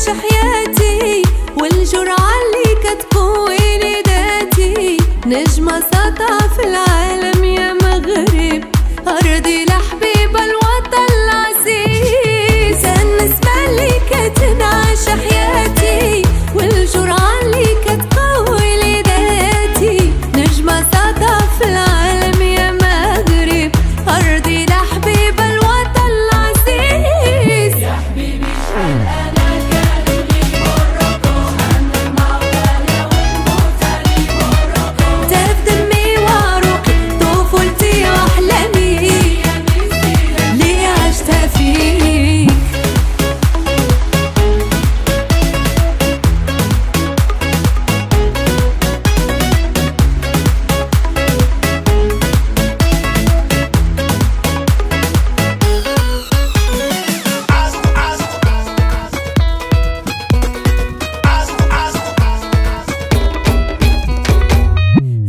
تنعش حياتي، والجرعة اللي كتقوي لي ذاتي. نجمة ساطعة في العالم يا مغرب، أرضي لحبيب الوطن العزيز. النسمة اللي كتنعش حياتي، والجرعة اللي كتقوي لي ذاتي. نجمة ساطعة في العالم يا مغرب، أرضي لحبيب الوطن العزيز. يا حبيبي شحال أنا كنبغي موروكو، أنا معطلة ونموت علي موروكو. انت في دمي وعروقي، طفولتي وأحلامي اللي عشتها فيك.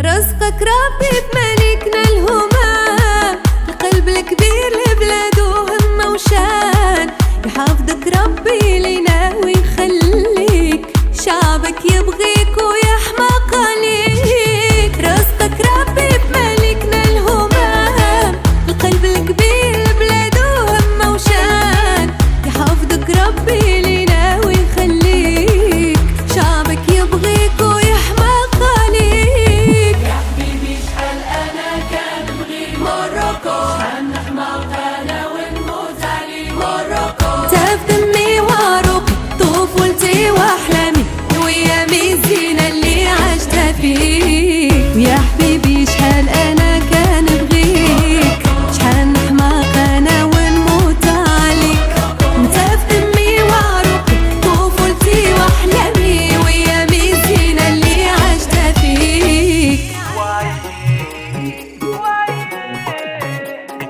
رزقك ربي بملكنا الهمام، القلب الكبير لبلاده همة وشان. يحفظك ربي لينا ويخليك، شعبك يبغيك ويحمى قليك. رزقك ربي بملكنا الهمام، القلب الكبير لبلاده همة وشان. يحفظك ربي لينا ويخليك، شعبك يبغيك ويحمى قليك. يا حبيبي شحال أنا كنبغي موروكو، شحال نحمى وطننا ونموت علي موروكو. انت في دمي وعروقي، طفولتي واحلامي وايامي الزينة اللي عشتها فيك. ويا حبيبي شحال انا كنبغيك، شحال نحماق انا ونموت عليك. انت في دمي وعروقي، طفولتي واحلامي وايامي الزينة اللي عشتها فيك.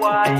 Why?